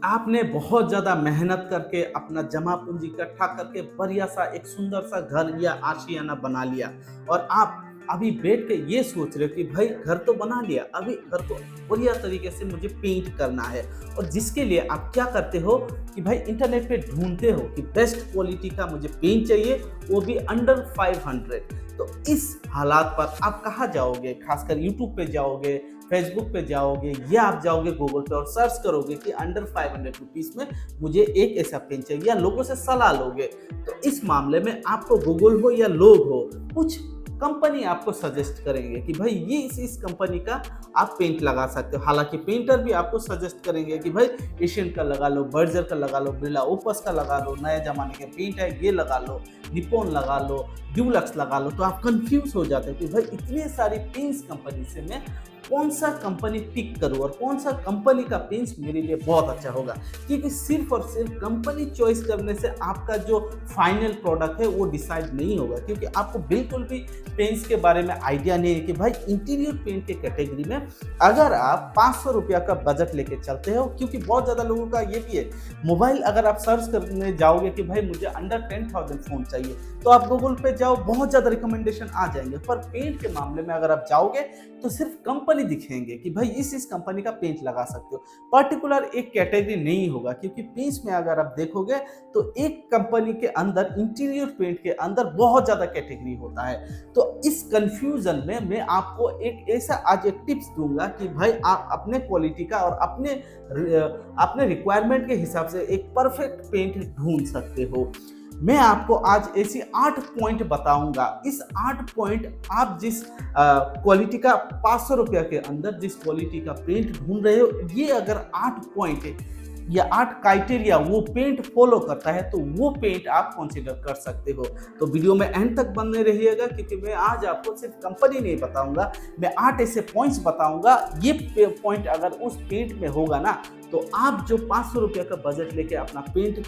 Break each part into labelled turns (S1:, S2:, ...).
S1: आपने बहुत ज़्यादा मेहनत करके अपना जमा पूंजी इकट्ठा करके बढ़िया सा एक सुंदर सा घर या आशियाना बना लिया और आप अभी बैठ के ये सोच रहे हो कि भाई घर तो बना लिया, अभी घर को बढ़िया तरीके से मुझे पेंट करना है। और जिसके लिए आप क्या करते हो कि भाई इंटरनेट पे ढूंढते हो कि बेस्ट क्वालिटी का मुझे पेंट चाहिए, वो भी अंडर 500। तो इस हालात पर आप कहाँ जाओगे? खासकर यूट्यूब पे जाओगे, फेसबुक पे जाओगे या आप जाओगे गूगल पे और सर्च करोगे कि अंडर 500 रुपीज़ में मुझे एक ऐसा पेन चाहिए, या लोगों से सलाह लोगे। तो इस मामले में आपको गूगल हो या लोग हो, कुछ कंपनी आपको सजेस्ट करेंगे कि भाई ये इस कंपनी का आप पेंट लगा सकते हो। हालांकि पेंटर भी आपको सजेस्ट करेंगे कि भाई एशियन का लगा लो, बर्जर का लगा लो, बिरला ओपस का लगा लो, नए जमाने के पेंट है ये लगा लो, निप्पॉन लगा लो, ड्यूलक्स लगा लो। तो आप कंफ्यूज हो जाते हो कि भाई इतने सारी पेंट्स कंपनी से मैं कौन सा कंपनी पिक करूं और कौन सा कंपनी का पेंस मेरे लिए बहुत अच्छा होगा। क्योंकि सिर्फ और सिर्फ कंपनी चॉइस करने से आपका जो फाइनल प्रोडक्ट है वो डिसाइड नहीं होगा, क्योंकि आपको बिल्कुल भी पेंट्स के बारे में आइडिया नहीं है कि भाई इंटीरियर पेंट के कैटेगरी में अगर आप 500 रुपया का बजट लेके चलते हो। क्योंकि बहुत ज़्यादा लोगों का ये भी है, मोबाइल अगर आप सर्च करने जाओगे कि भाई मुझे अंडर 10,000 फ़ोन चाहिए, तो आप गूगल पे जाओ, बहुत ज़्यादा रिकमेंडेशन आ जाएंगे। पर पेंट के मामले में अगर आप जाओगे तो सिर्फ कंपनी दिखेंगे कि भाई इस कंपनी का पेंट लगा सकते हो, पर्टिकुलर एक कैटेगरी नहीं होगा। क्योंकि पेंट्स में अगर आप देखोगे तो एक कंपनी के अंदर इंटीरियर पेंट के अंदर बहुत ज़्यादा कैटेगरी होता है। तो इस कंफ्यूजन में मैं आपको एक ऐसा आज एक टिप्स दूंगा कि भाई आप अपने क्वालिटी का और अपने रिक्वायरमेंट के हिसाब से एक परफेक्ट पेंट ढूंढ सकते हो। मैं आपको आज ऐसी 8 पॉइंट बताऊंगा। इस 8 पॉइंट आप जिस क्वालिटी का 500 रुपया के अंदर जिस क्वालिटी का पेंट ढूंढ रहे हो, ये अगर 8 पॉइंट या 8 क्राइटेरिया वो पेंट फॉलो करता है तो वो पेंट आप कंसीडर कर सकते हो। तो वीडियो में एंड तक बने रहिएगा, क्योंकि मैं आज आपको सिर्फ कंपनी नहीं बताऊंगा, मैं 8 ऐसे पॉइंट्स बताऊंगा। ये पॉइंट अगर उस पेंट में होगा ना, तो आप जो 500 रुपये का बजट लेके अपना पेंट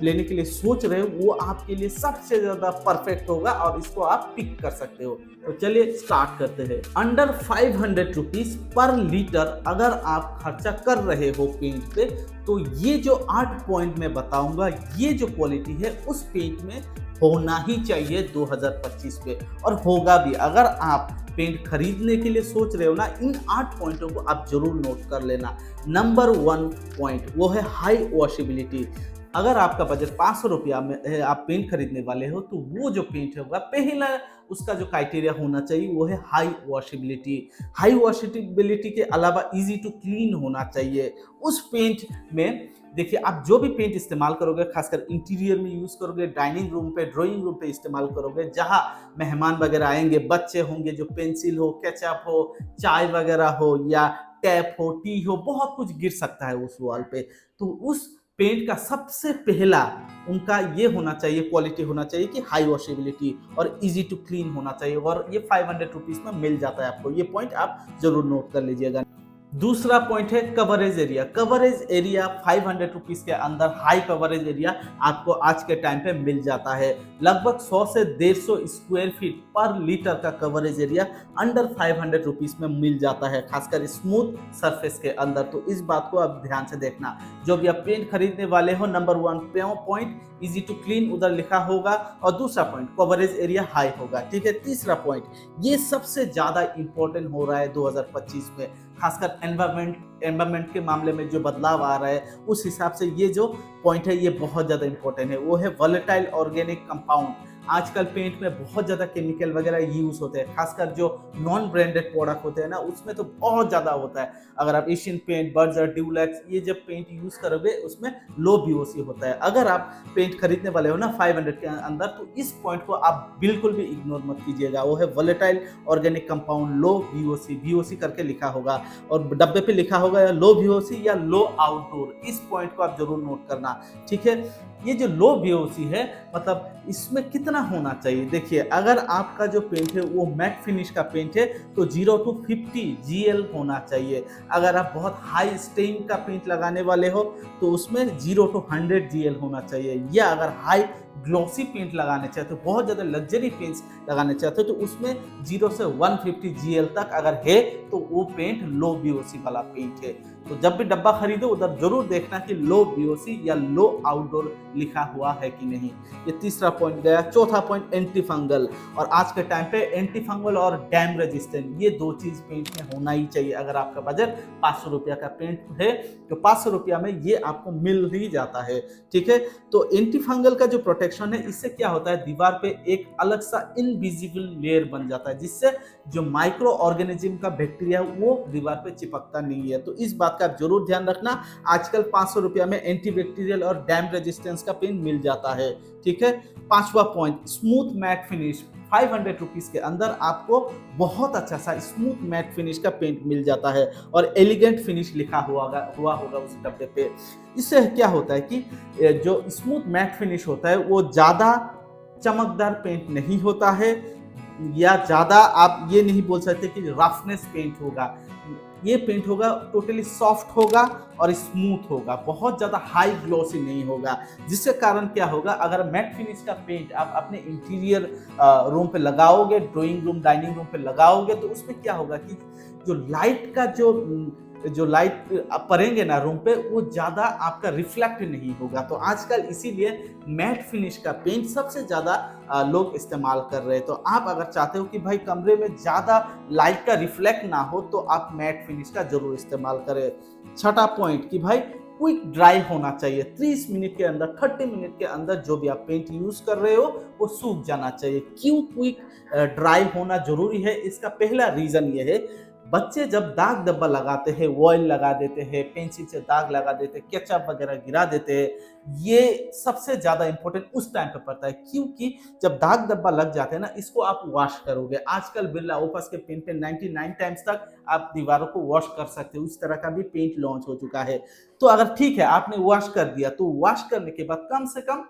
S1: लेने के लिए सोच रहे हो, वो आपके लिए सबसे ज़्यादा परफेक्ट होगा और इसको आप पिक कर सकते हो। तो चलिए स्टार्ट करते हैं। अंडर 500 रुपीज़ पर लीटर अगर आप खर्चा कर रहे हो पेंट पे, तो ये जो 8 पॉइंट मैं बताऊंगा, ये जो क्वालिटी है उस पेंट में होना ही चाहिए 2025 पे, और होगा भी। अगर आप पेंट खरीदने के लिए सोच रहे हो ना, इन 8 पॉइंटों को आप जरूर नोट कर लेना। नंबर 1 पॉइंट वो है हाई वॉशेबिलिटी। अगर आपका बजट 500 रुपया में है, आप पेंट खरीदने वाले हो, तो वो जो पेंट होगा, पहला उसका जो क्राइटेरिया होना चाहिए वो है हाई वॉशेबिलिटी। हाई वॉशेबिलिटी के अलावा इजी टू क्लीन होना चाहिए। उस पेंट में देखिए, आप जो भी पेंट इस्तेमाल करोगे, खासकर इंटीरियर में यूज़ करोगे, डाइनिंग रूम पे, ड्राइंग रूम पे इस्तेमाल करोगे, जहाँ मेहमान वगैरह आएंगे, बच्चे होंगे, जो पेंसिल हो, केचप हो, चाय वगैरह हो या टैप हो, टी हो, बहुत कुछ गिर सकता है उस वॉल पे। तो उस पेंट का सबसे पहला उनका ये होना चाहिए, क्वालिटी होना चाहिए कि हाई वॉशेबिलिटी और इजी टू क्लीन होना चाहिए, और ये 500 रुपीज़ में मिल जाता है आपको। ये पॉइंट आप जरूर नोट कर लीजिएगा। दूसरा पॉइंट है coverage area. Coverage area 500 rupees के अंदर हाई कवरेज एरिया आपको आज के टाइम पे मिल जाता है। लगभग 100 से 150 स्क्वायर फीट पर लीटर का कवरेज एरिया अंडर 500 रुपीज़ में मिल जाता है, खासकर स्मूथ सरफेस के अंदर। तो इस बात को आप ध्यान से देखना। जो भी आप पेंट खरीदने वाले हो, number 1 point easy to clean उधर लिखा होगा, और दूसरा पॉइंट कवरेज एरिया हाई होगा। ठीक है, तीसरा पॉइंट ये सबसे ज़्यादा इंपॉर्टेंट हो रहा है 2025 में, खासकर एनवायरमेंट के मामले में जो बदलाव आ रहा है, उस हिसाब से ये जो पॉइंट है ये बहुत ज़्यादा इंपॉर्टेंट है। वो है वोलेटाइल ऑर्गेनिक कंपाउंड। आजकल पेंट में बहुत ज़्यादा केमिकल वगैरह यूज़ होते हैं, खासकर जो नॉन ब्रांडेड प्रोडक्ट होते हैं ना, उसमें तो बहुत ज़्यादा होता है। अगर आप एशियन पेंट, बर्जर, ड्यूलक्स ये जब पेंट यूज़ करोगे, उसमें लो बीओसी होता है। अगर आप पेंट खरीदने वाले हो ना 500 के अंदर, तो इस पॉइंट को आप बिल्कुल भी इग्नोर मत कीजिएगा। वो है वोलेटाइल ऑर्गेनिक कंपाउंड, लो बीओसी, बीओसी करके लिखा होगा, और डब्बे पे लिखा होगा या लो बीओसी या लो आउटडोर। इस पॉइंट को आप जरूर नोट करना। ठीक है, ये जो लो बीओसी है, मतलब इसमें कितना होना चाहिए? देखिए, अगर आपका जो पेंट है वो मैट फिनिश का पेंट है, तो 0 to 50 GL होना चाहिए। अगर आप बहुत हाई स्टेन का पेंट लगाने वाले हो, तो उसमें 0 to 100 GL होना चाहिए। या अगर हाई ग्लॉसी पेंट लगाने चाहते हो, बहुत ज़्यादा लग्जरी पेंट्स लगाने चाहते हो, तो उसमें 0 से 150 GL तक अगर है तो वो पेंट लो BOC वाला पेंट है। तो जब भी डब्बा खरीदो उधर जरूर देखना कि लो BOC या लो आउटडोर लिखा हुआ है कि नहीं। ये तीसरा पॉइंट गया। चौथा पॉइंट एंटी फंगल, और आज के टाइम पे एंटी फंगल और डैम रेजिस्टेंट ये दो चीज पेंट में होना ही चाहिए। अगर आपका बजट 500 रुपया का पेंट है तो 500 रुपया में ये आपको मिल ही जाता है, ठीक है। तो एंटी फंगल का जो प्रोटेक्शन है, इससे क्या होता है, दीवार पे एक अलग सा इनविजिबल लेयर बन जाता है, जिससे जो माइक्रो ऑर्गेनिज्म का बैक्टीरिया वो दीवार पे चिपकता नहीं है। तो इस बात का जरूर ध्यान रखना। आजकल 500 रुपया में एंटीबैक्टीरियल और डैम रेजिस्टेंस का पेन मिल जाता है, ठीक है। पांचवा point smooth matte finish. 500 rupees के अंदर आपको बहुत अच्छा सा स्मूथ मैट फिनिश का पेंट मिल जाता है और एलिगेंट फिनिश लिखा हुआ होगा उस डब्बे पे। इससे क्या होता है कि जो स्मूथ मैट फिनिश होता है वो ज्यादा चमकदार पेंट नहीं होता है, या ज्यादा आप ये नहीं बोल सकते कि रफनेस पेंट होगा। ये पेंट होगा टोटली सॉफ्ट होगा और स्मूथ होगा, बहुत ज़्यादा हाई ग्लॉसी नहीं होगा। जिसके कारण क्या होगा, अगर मैट फिनिश का पेंट आप अपने इंटीरियर रूम पे लगाओगे, ड्राइंग रूम डाइनिंग रूम पे लगाओगे, तो उसमें क्या होगा कि जो लाइट का जो लाइट पड़ेंगे ना रूम पे, वो ज़्यादा आपका रिफ्लेक्ट नहीं होगा। तो आजकल इसीलिए मैट फिनिश का पेंट सबसे ज़्यादा लोग इस्तेमाल कर रहे हैं। तो आप अगर चाहते हो कि भाई कमरे में ज़्यादा लाइट का रिफ्लेक्ट ना हो तो आप मैट फिनिश का जरूर इस्तेमाल करें। छठा पॉइंट कि भाई क्विक ड्राई होना चाहिए। 30 मिनट के अंदर, 30 मिनट के अंदर जो भी आप पेंट यूज कर रहे हो वो सूख जाना चाहिए। क्यों क्विक ड्राई होना जरूरी है, इसका पहला रीजन ये है, बच्चे जब दाग धब्बा लगाते हैं, ऑयल लगा देते हैं, पेंसिल से दाग लगा देते हैं, केचप वगैरह गिरा देते हैं, ये सबसे ज्यादा इंपॉर्टेंट उस टाइम पे पड़ता है। क्योंकि जब दाग धब्बा लग जाते हैं ना, इसको आप वॉश करोगे। आजकल बिरला ओपस के पेंट पे 99 टाइम्स तक आप दीवारों को वॉश कर सकते हो, उस तरह का भी पेंट लॉन्च हो चुका है। तो अगर ठीक है आपने वॉश कर दिया, तो वॉश करने के बाद कम से कम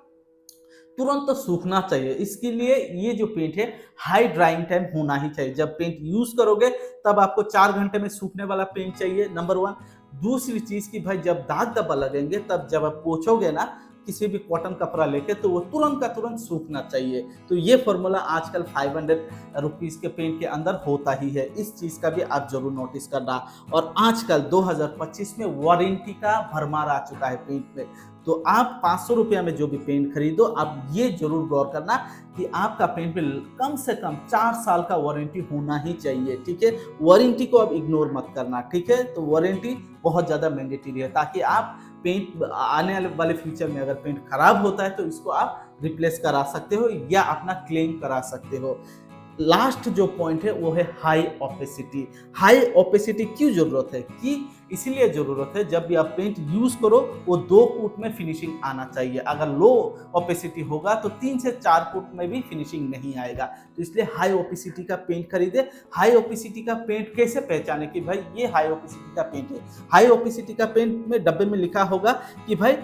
S1: तुरंत तो सूखना चाहिए। इसके लिए ये जो पेंट है हाई ड्राइंग टाइम होना ही चाहिए। जब पेंट यूज करोगे तब आपको 4 घंटे में सूखने वाला पेंट चाहिए, नंबर 1। दूसरी चीज की भाई जब दाग धब्बा लगेंगे तब जब आप पोछोगे ना किसी भी कॉटन कपड़ा लेके, तो वो तुरंत का तुरंत सूखना चाहिए। तो ये फॉर्मूला आजकल 500 रुपीज के पेंट के अंदर होता ही है। इस चीज का भी आप जरूर नोटिस करना। और आजकल 2025 में वारंटी का भरमार आ चुका है पेंट में। तो आप 500 रुपया में जो भी पेंट खरीदो, आप ये जरूर गौर करना कि आपका पेंट पे कम से कम 4 साल का वारंटी होना ही चाहिए, ठीक है। वारंटी को आप इग्नोर मत करना, ठीक है। तो वारंटी बहुत ज्यादा मैंडेटरी है, ताकि आप पेंट आने वाले फ्यूचर में अगर पेंट खराब होता है तो इसको आप रिप्लेस करा सकते हो या अपना क्लेम करा सकते हो। लास्ट जो पॉइंट है वो है हाई ओपेसिटी। हाई ओपेसिटी क्यों जरूरत है कि इसीलिए जरूरत है, जब भी आप पेंट यूज करो वो 2 फुट में फिनिशिंग आना चाहिए। अगर लो ओपेसिटी होगा तो 3 से 4 फुट में भी फिनिशिंग नहीं आएगा। तो इसलिए हाई ओपेसिटी का पेंट खरीदे। हाई ओपेसिटी का पेंट कैसे पहचाने कि भाई ये हाई ओपेसिटी का पेंट है। हाई ओपेसिटी का पेंट में डब्बे में लिखा होगा कि भाई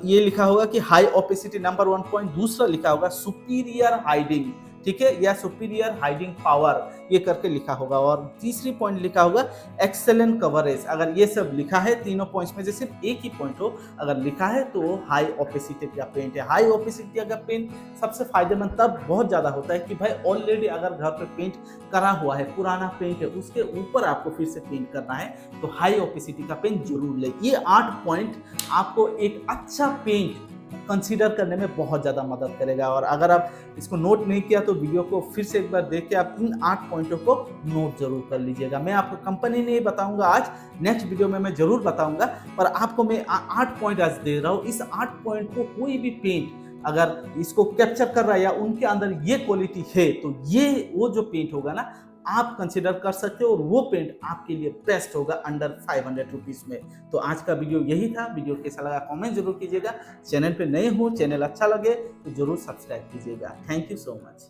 S1: ये लिखा होगा कि हाई ओपेसिटी नंबर 1 पॉइंट, दूसरा लिखा होगा सुपीरियर हाइडिंग, ठीक है, या सुपीरियर हाइडिंग पावर, ये करके लिखा होगा। और तीसरी पॉइंट लिखा होगा एक्सेलेंट कवरेज। अगर ये सब लिखा है तीनों पॉइंट्स में से सिर्फ एक ही पॉइंट हो अगर लिखा है तो वो हाई ओपेसिटी का पेंट है। हाई ओपेसिटी का पेंट सबसे फायदेमंद तब बहुत ज्यादा होता है कि भाई ऑलरेडी अगर घर पे पेंट करा हुआ है, पुराना पेंट है, उसके ऊपर आपको फिर से पेंट करना है, तो हाई ओपेसिटी का पेंट जरूर ले। ये 8 पॉइंट आपको एक अच्छा पेंट कंसीडर करने में बहुत ज़्यादा मदद करेगा। और अगर आप इसको नोट नहीं किया तो वीडियो को फिर से एक बार देख के आप इन 8 पॉइंटों को नोट जरूर कर लीजिएगा। मैं आपको कंपनी नहीं बताऊंगा आज, नेक्स्ट वीडियो में मैं जरूर बताऊंगा, पर आपको मैं 8 पॉइंट आज दे रहा हूँ। इस 8 पॉइंट को कोई भी पेंट अगर इसको कैप्चर कर रहा है या उनके अंदर ये क्वालिटी है, तो ये वो जो पेंट होगा ना आप कंसिडर कर सकते हो, और वो पेंट आपके लिए बेस्ट होगा अंडर 500 रुपीज में। तो आज का वीडियो यही था। वीडियो कैसा लगा कमेंट जरूर कीजिएगा। चैनल पे नए हो, चैनल अच्छा लगे तो जरूर सब्सक्राइब कीजिएगा। Thank you so much.